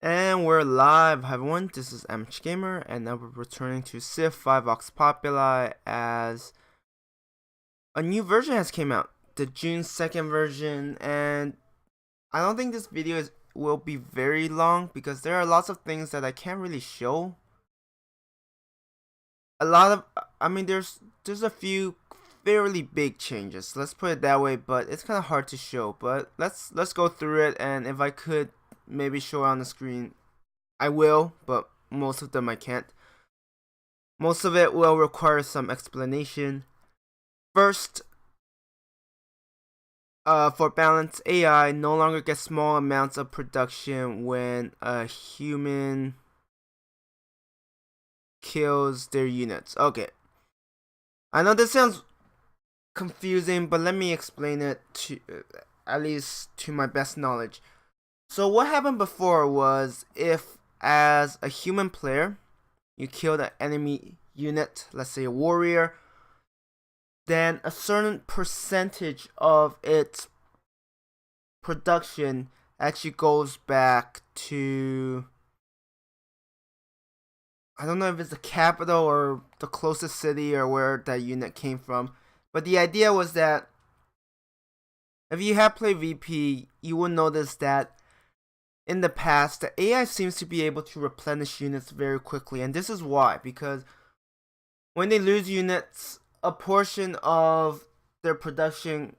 And we're live. Hi everyone, this is MH Gamer, and now we're returning to Civ 5 Vox Populi as a new version has came out, the June 2nd version, and I don't think this video will be very long because there are lots of things that I can't really show. There's a few fairly big changes, let's put it that way, but it's kind of hard to show. But let's go through it, and if I could maybe show on the screen, I will, but most of them I can't. Most of it will require some explanation. First, for balance, AI no longer gets small amounts of production when a human kills their units. Okay. I know this sounds confusing, but let me explain it to at least to my best knowledge. So what happened before was, if as a human player you killed an enemy unit, let's say a warrior, then a certain percentage of its production actually goes back to, I don't know if it's the capital or the closest city or where that unit came from, but the idea was that if you have played VP, you will notice that in the past, the AI seems to be able to replenish units very quickly, and this is why, because when they lose units, a portion of their production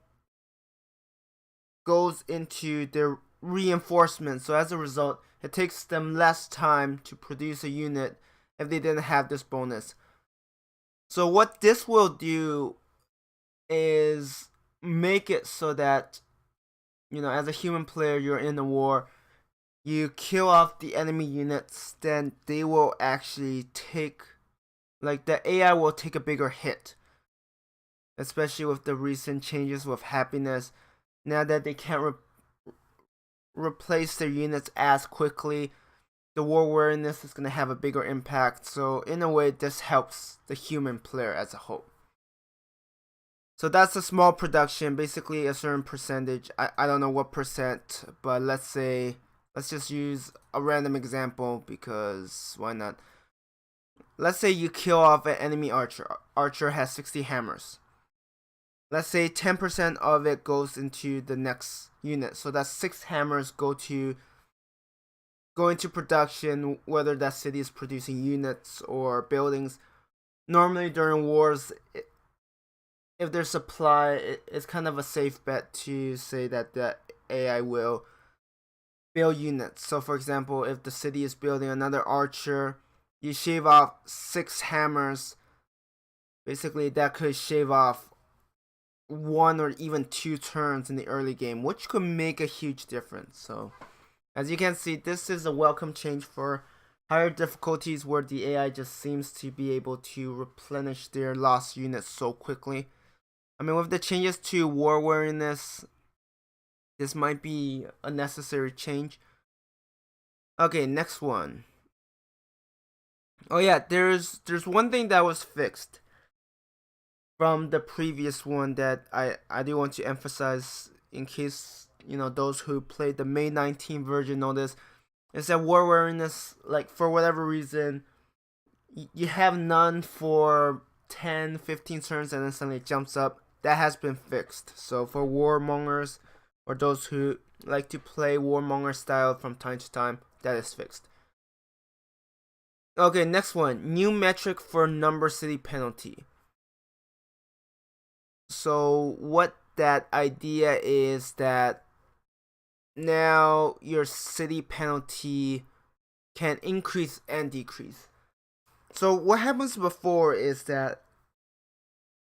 goes into their reinforcement, so as a result, it takes them less time to produce a unit if they didn't have this bonus. So what this will do is make it so that, as a human player, you're in a war, you kill off the enemy units, then they will actually take, the AI will take a bigger hit. Especially with the recent changes with happiness, now that they can't replace their units as quickly, the war weariness is going to have a bigger impact. So in a way, this helps the human player as a whole. So that's a small production, basically a certain percentage. I don't know what percent, but let's just use a random example because why not? Let's say you kill off an enemy archer. Archer has 60 hammers. Let's say 10% of it goes into the next unit. So that's 6 hammers go into production, whether that city is producing units or buildings. Normally during wars, if there's supply, it's kind of a safe bet to say that the AI will build units. So for example, if the city is building another archer, you shave off 6 hammers. Basically, that could shave off 1 or even 2 turns in the early game, which could make a huge difference. So as you can see, this is a welcome change for higher difficulties where the AI just seems to be able to replenish their lost units so quickly. I mean, with the changes to war weariness, this might be a necessary change. Okay, next one. Oh yeah, there's one thing that was fixed from the previous one that I do want to emphasize, in case those who played the May 19 version know this, is that war weariness, for whatever reason, you have none for 10-15 turns and then suddenly it jumps up. That has been fixed. So for warmongers or those who like to play warmonger style from time to time, that is fixed. Okay, next one, new metric for number city penalty. So what that idea is that now your city penalty can increase and decrease. So what happens before is that,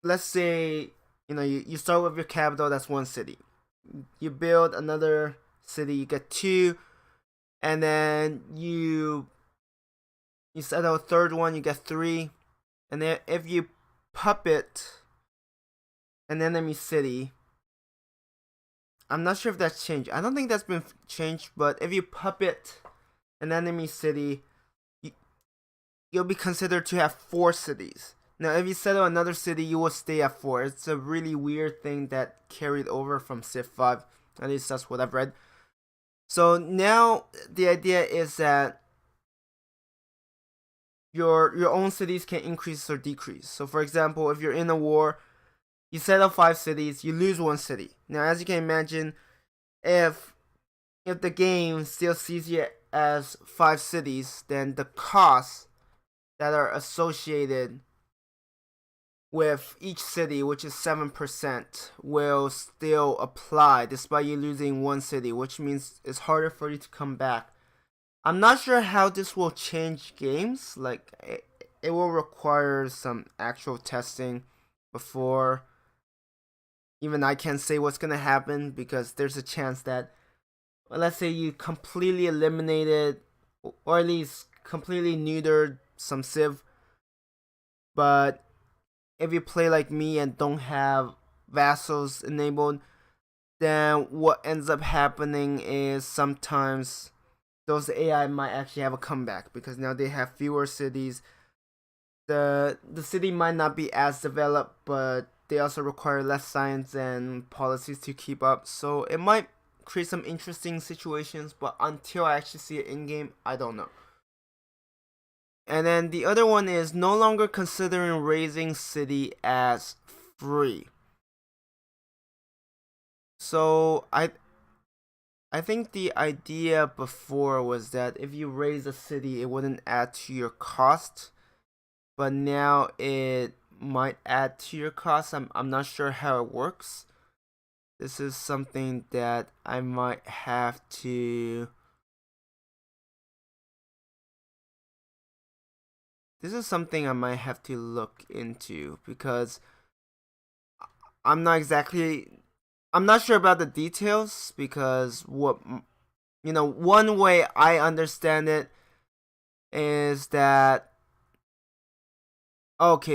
let's say you start with your capital, that's 1 city. You build another city, you get 2, and then you settle a third one, you get 3, and then if you puppet an enemy city, I'm not sure if that's changed. I don't think that's been changed, but if you puppet an enemy city, you'll be considered to have 4 cities. Now, if you settle another city, you will stay at 4. It's a really weird thing that carried over from Civ 5. At least that's what I've read. So now the idea is that your own cities can increase or decrease. So for example, if you're in a war, you set up 5 cities, you lose 1 city. Now as you can imagine, if the game still sees you as 5 cities, then the costs that are associated with each city, which is 7%, will still apply despite you losing 1 city, which means it's harder for you to come back. I'm not sure how this will change games. Like, it will require some actual testing before even I can say what's gonna happen, because there's a chance that, well, let's say you completely eliminated or at least completely neutered some civ, but if you play like me and don't have vassals enabled, then what ends up happening is sometimes those AI might actually have a comeback because now they have fewer cities. The city might not be as developed, but they also require less science and policies to keep up. So it might create some interesting situations, but until I actually see it in game, I don't know. And then the other one is no longer considering raising city as free. So I think the idea before was that if you raise a city, it wouldn't add to your cost, but now it might add to your cost. I'm not sure how it works. This is something that I might have to. This is something I might have to look into because I'm not exactly. I'm not sure about the details because one way I understand it is that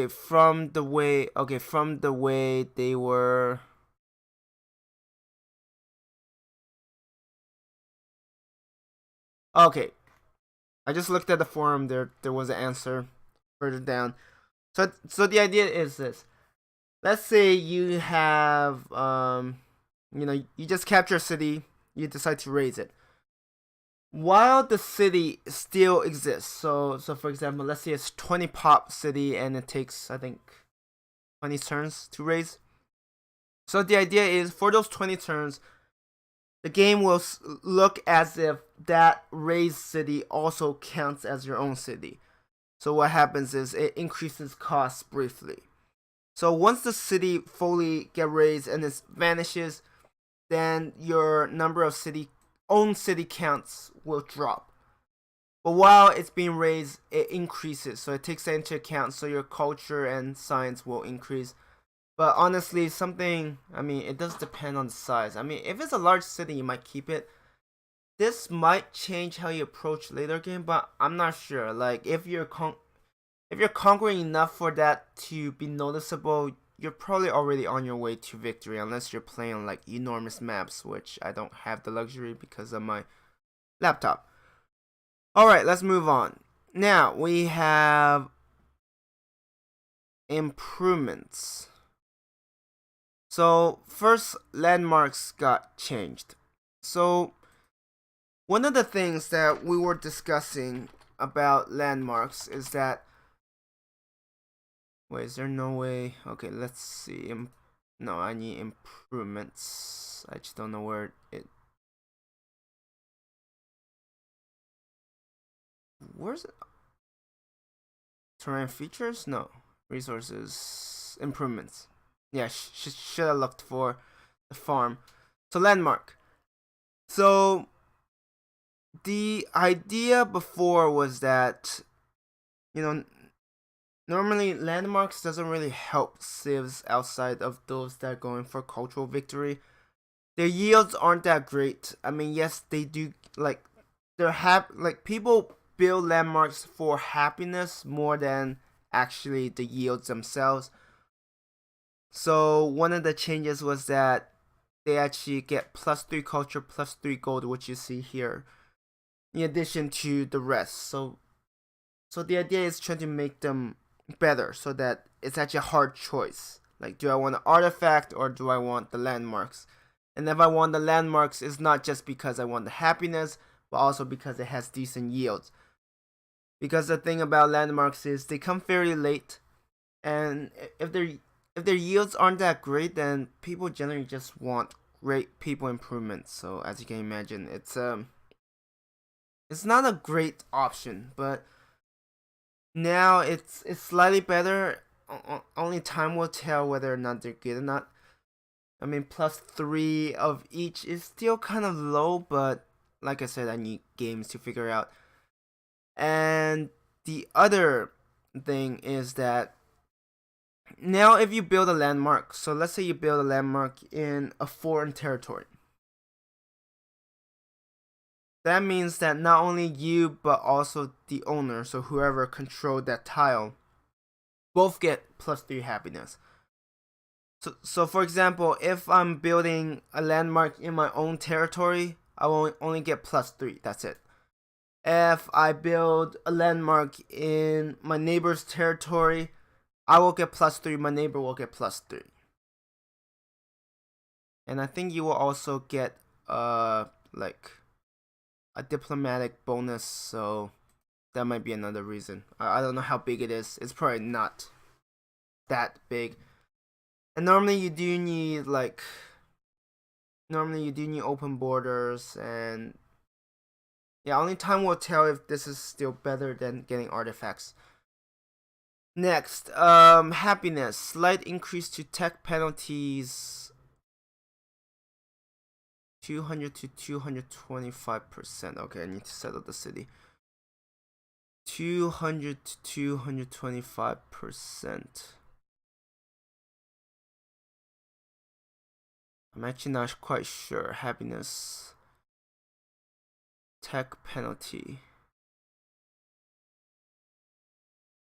from the way they were. Okay, I just looked at the forum. There was an answer further down. So the idea is this. Let's say you have you just capture a city, you decide to raise it. While the city still exists, so for example, let's say it's 20 pop city and it takes I think 20 turns to raise. So the idea is for those 20 turns, the game will look as if that raised city also counts as your own city. So what happens is it increases costs briefly. So once the city fully get raised and it vanishes, then your number of own city counts will drop. But while it's being raised, it increases. So it takes that into account. So your culture and science will increase. But honestly, it does depend on the size. If it's a large city, you might keep it. This might change how you approach later game, but I'm not sure. Like, if you're conquering enough for that to be noticeable, you're probably already on your way to victory, unless you're playing on like enormous maps, which I don't have the luxury because of my laptop. Alright, let's move on. Now, we have improvements. So, first, landmarks got changed. So, one of the things that we were discussing about landmarks is that. Wait, is there no way? Okay, let's see. No, I need improvements. I just don't know where it. Where's it? Terrain features? No. Resources. Improvements. Yeah, should have looked for the farm. So, landmark. So, the idea before was that, normally landmarks doesn't really help civs outside of those that are going for cultural victory. Their yields aren't that great. Yes, they do, like, people build landmarks for happiness more than actually the yields themselves. So one of the changes was that they actually get +3 culture, +3 gold, which you see here, in addition to the rest. So the idea is trying to make them better so that it's actually a hard choice. Like, do I want an artifact or do I want the landmarks? And if I want the landmarks, it's not just because I want the happiness, but also because it has decent yields. Because the thing about landmarks is they come fairly late, and if their yields aren't that great, then people generally just want great people improvements. So as you can imagine, it's not a great option, but now it's slightly better. Only time will tell whether or not they're good or not. I mean, +3 of each is still kind of low, but like I said, I need games to figure out. And the other thing is that now if you build a landmark, so let's say you build a landmark in a foreign territory. That means that not only you, but also the owner, so whoever controlled that tile, both get +3 happiness. So for example, if I'm building a landmark in my own territory, I will only get +3. That's it. If I build a landmark in my neighbor's territory, I will get +3. My neighbor will get +3. And I think you will also get like a diplomatic bonus. So that might be another reason. I don't know how big it is. It's probably not that big. And normally you do need open borders, and yeah, only time will tell if this is still better than getting artifacts. Next, happiness, slight increase to tech penalties, 200 to 225%. Okay, I need to settle the city. 200 to 225%. I'm actually not quite sure. Happiness, tech penalty,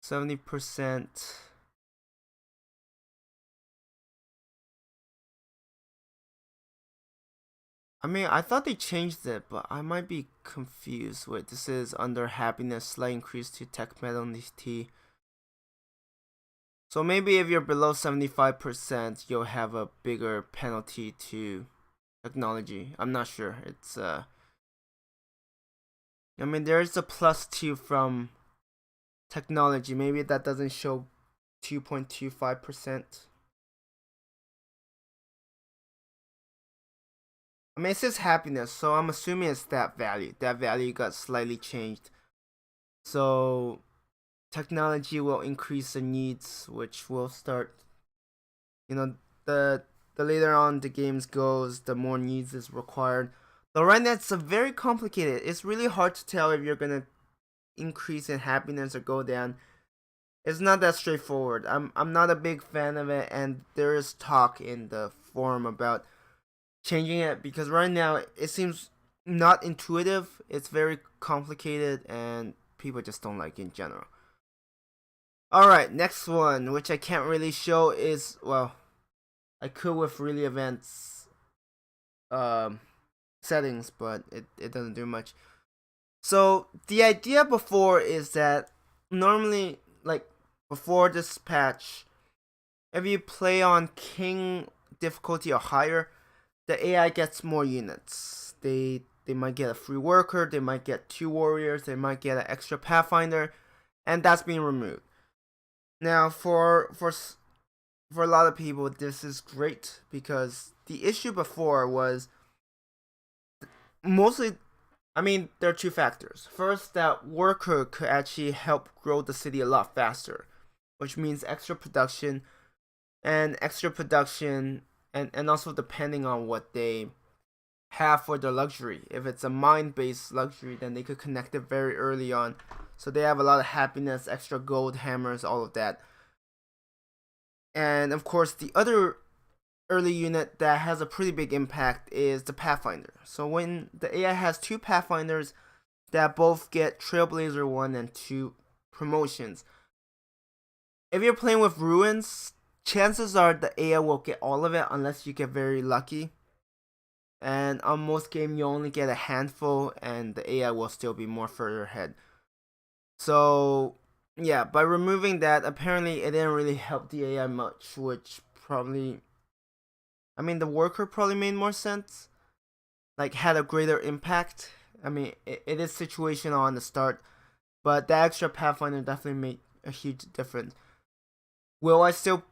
70%. I mean, I thought they changed it, but I might be confused. Wait, this is under happiness, slight increase to tech penalty. So maybe if you're below 75%, you'll have a bigger penalty to technology. I'm not sure. It's I mean, there's a +2 from technology. Maybe that doesn't show 2.25%. I mean, it says happiness, so I'm assuming it's that value. That value got slightly changed. So technology will increase the needs, which will start, the later on the games goes, the more needs is required. But right now it's very complicated. It's really hard to tell if you're gonna increase in happiness or go down. It's not that straightforward. I'm not a big fan of it, and there is talk in the forum about changing it, because right now it seems not intuitive. It's very complicated, and people just don't like it in general. Alright, next one, which I can't really show, is, well, I could with really events settings, but it doesn't do much. So the idea before is that normally, like before this patch, if you play on king difficulty or higher, the AI gets more units. They might get a free worker, they might get 2 warriors, they might get an extra pathfinder, and that's being removed. Now for a lot of people, this is great, because the issue before was mostly, I mean, there are 2 factors. First, that worker could actually help grow the city a lot faster, which means extra production, and also depending on what they have for their luxury. If it's a mine-based luxury, then they could connect it very early on, so they have a lot of happiness, extra gold, hammers, all of that. And of course, the other early unit that has a pretty big impact is the Pathfinder. So when the AI has 2 Pathfinders that both get Trailblazer 1 and 2 promotions, if you're playing with Ruins, chances are the AI will get all of it unless you get very lucky. And on most games, you only get a handful, and the AI will still be more further ahead. So yeah, by removing that, apparently it didn't really help the AI much, which probably I mean, the worker probably made more sense, like had a greater impact. I mean, it is situational on the start, but the extra Pathfinder definitely made a huge difference. Will I still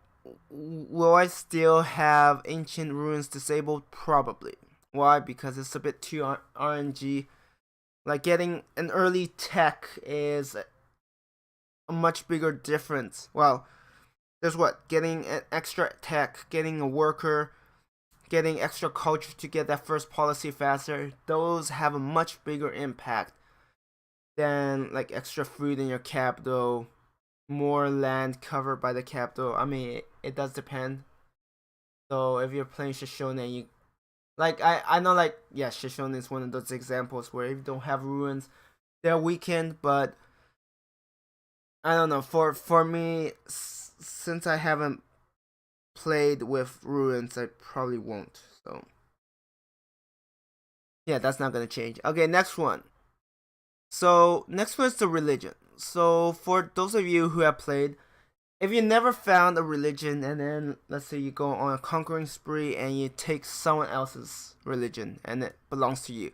will I still have ancient ruins disabled? Probably. Why? Because it's a bit too RNG. Like getting an early tech is a much bigger difference. Well, there's what? Getting an extra tech, getting a worker, getting extra culture to get that first policy faster. Those have a much bigger impact than like extra food in your capital, more land covered by the capital. I mean, it does depend. So if you're playing Shoshone, you like I know like yeah, Shoshone is one of those examples where if you don't have ruins, they're weakened. But I don't know. For me, since I haven't played with ruins, I probably won't. So yeah, that's not gonna change. Okay, next one. So next one is the religion. So for those of you who have played, if you never found a religion and then let's say you go on a conquering spree and you take someone else's religion and it belongs to you,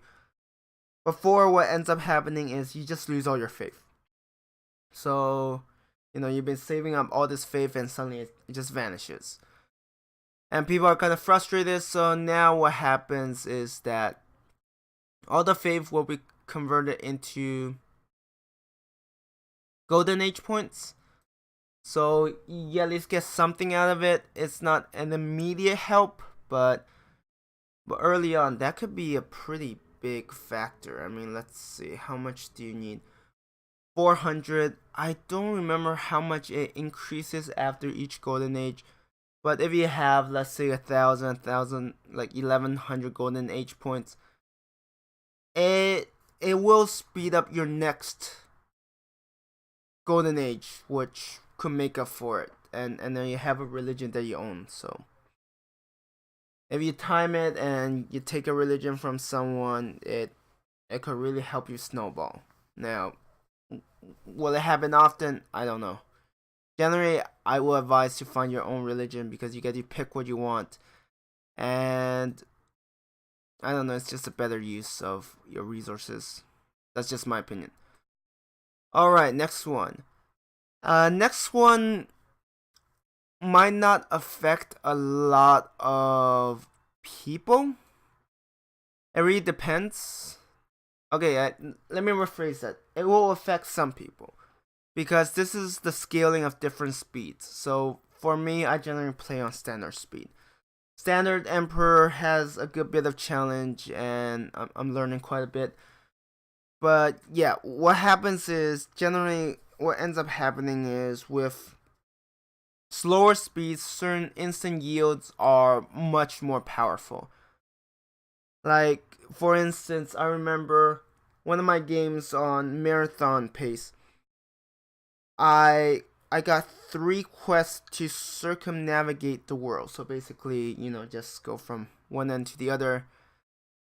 before what ends up happening is you just lose all your faith. So you've been saving up all this faith and suddenly it just vanishes. And people are kind of frustrated, so now what happens is that all the faith will be converted into golden age points. So you at least get something out of it. It's not an immediate help, but early on that could be a pretty big factor. I mean, let's see, how much do you need? 400. I don't remember how much it increases after each golden age, but if you have, let's say, 1,000, like 1,100 golden age points, it will speed up your next golden age, which could make up for it, and then you have a religion that you own. So if you time it and you take a religion from someone, it could really help you snowball. Now, will it happen often? I don't know. Generally, I will advise to find your own religion because you get to pick what you want, and I don't know, it's just a better use of your resources. That's just my opinion. Alright, next one. Next one might not affect a lot of people. It really depends. Okay, let me rephrase that. It will affect some people because this is the scaling of different speeds. So for me, I generally play on standard speed. Standard Emperor has a good bit of challenge, and I'm learning quite a bit. But yeah, what happens is generally what ends up happening is with slower speeds, certain instant yields are much more powerful. Like, for instance, I remember one of my games on marathon pace. I got 3 quests to circumnavigate the world. So basically, just go from one end to the other.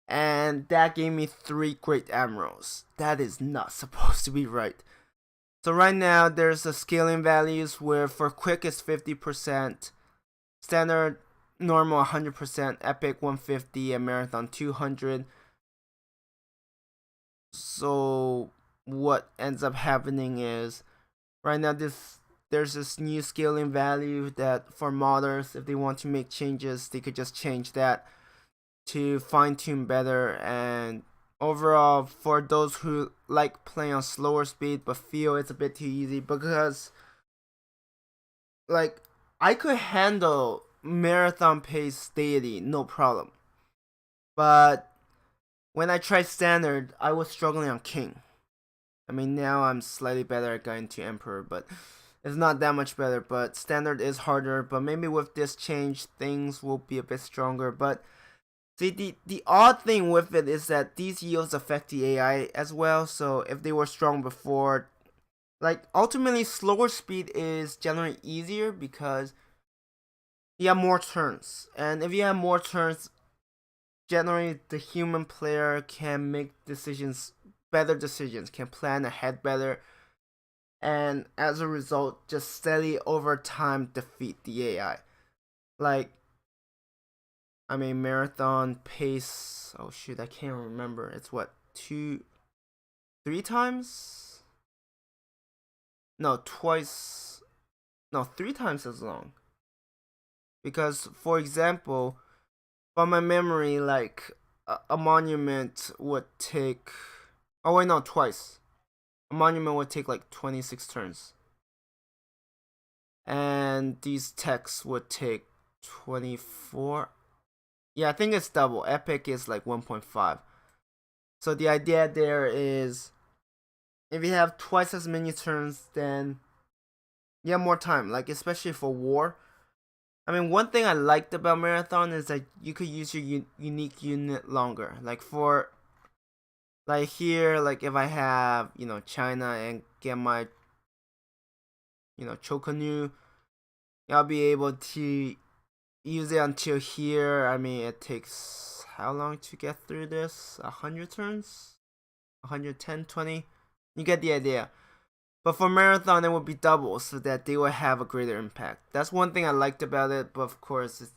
And that gave me 3 great admirals. That is not supposed to be right. So right now, there's a scaling values where for quick is 50%, standard, normal 100%, epic 150, and marathon 200. So what ends up happening is right now there's this new scaling value that for modders, if they want to make changes, they could just change that to fine tune better. And overall, for those who like playing on slower speed but feel it's a bit too easy, because like I could handle marathon pace deity no problem, but when I tried standard, I was struggling on king. I mean, now I'm slightly better at going to emperor, but it's not that much better. But standard is harder, but maybe with this change things will be a bit stronger. But see, the odd thing with it is that these yields affect the AI as well. So if they were strong before, like ultimately slower speed is generally easier because you have more turns. And if you have more turns, generally the human player can make better decisions, can plan ahead better, and as a result, just steadily over time defeat the AI. Like, I mean, marathon pace. Oh shoot, I can't remember. It's what, 3 times? No, twice. No, 3 times as long. Because, for example, from my memory, like a monument would take. Oh wait, no, twice. A monument would take like 26 turns, and these texts would take 24. Yeah, I think it's double. Epic is like 1.5. So the idea there is, if you have twice as many turns, then you have more time. Like, especially for war. I mean, one thing I liked about marathon is that you could use your unique unit longer. Like for, like here, like if I have, China and get my, Chocanu, I'll be able to use it until here. I mean, it takes how long to get through this? 100 turns? 110, 20? You get the idea. But for marathon, it would be double, so that they would have a greater impact. That's one thing I liked about it, but of course, it's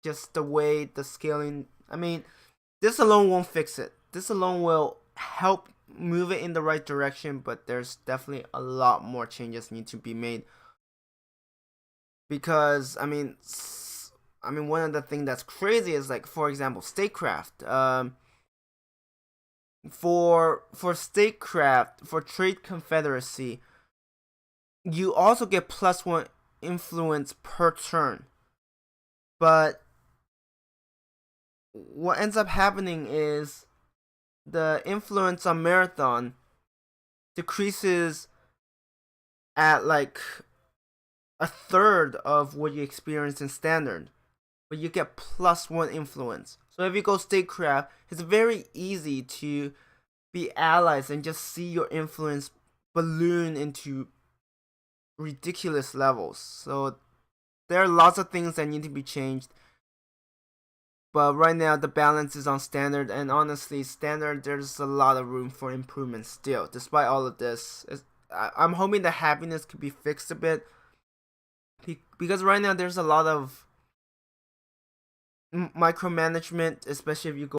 just the way the scaling. I mean, this alone won't fix it. This alone will help move it in the right direction, but there's definitely a lot more changes need to be made. Because one of the things that's crazy is, like, for example, statecraft. For statecraft, for trade confederacy, you also get +1 influence per turn. But what ends up happening is the influence on marathon decreases at like a third of what you experience in standard, but you get +1 influence. So if you go statecraft, it's very easy to be allies and just see your influence balloon into ridiculous levels. So there are lots of things that need to be changed. But right now the balance is on standard, and honestly, standard, there's a lot of room for improvement still. Despite all of this, I'm hoping the happiness could be fixed a bit, because right now there's a lot of micromanagement, especially if you go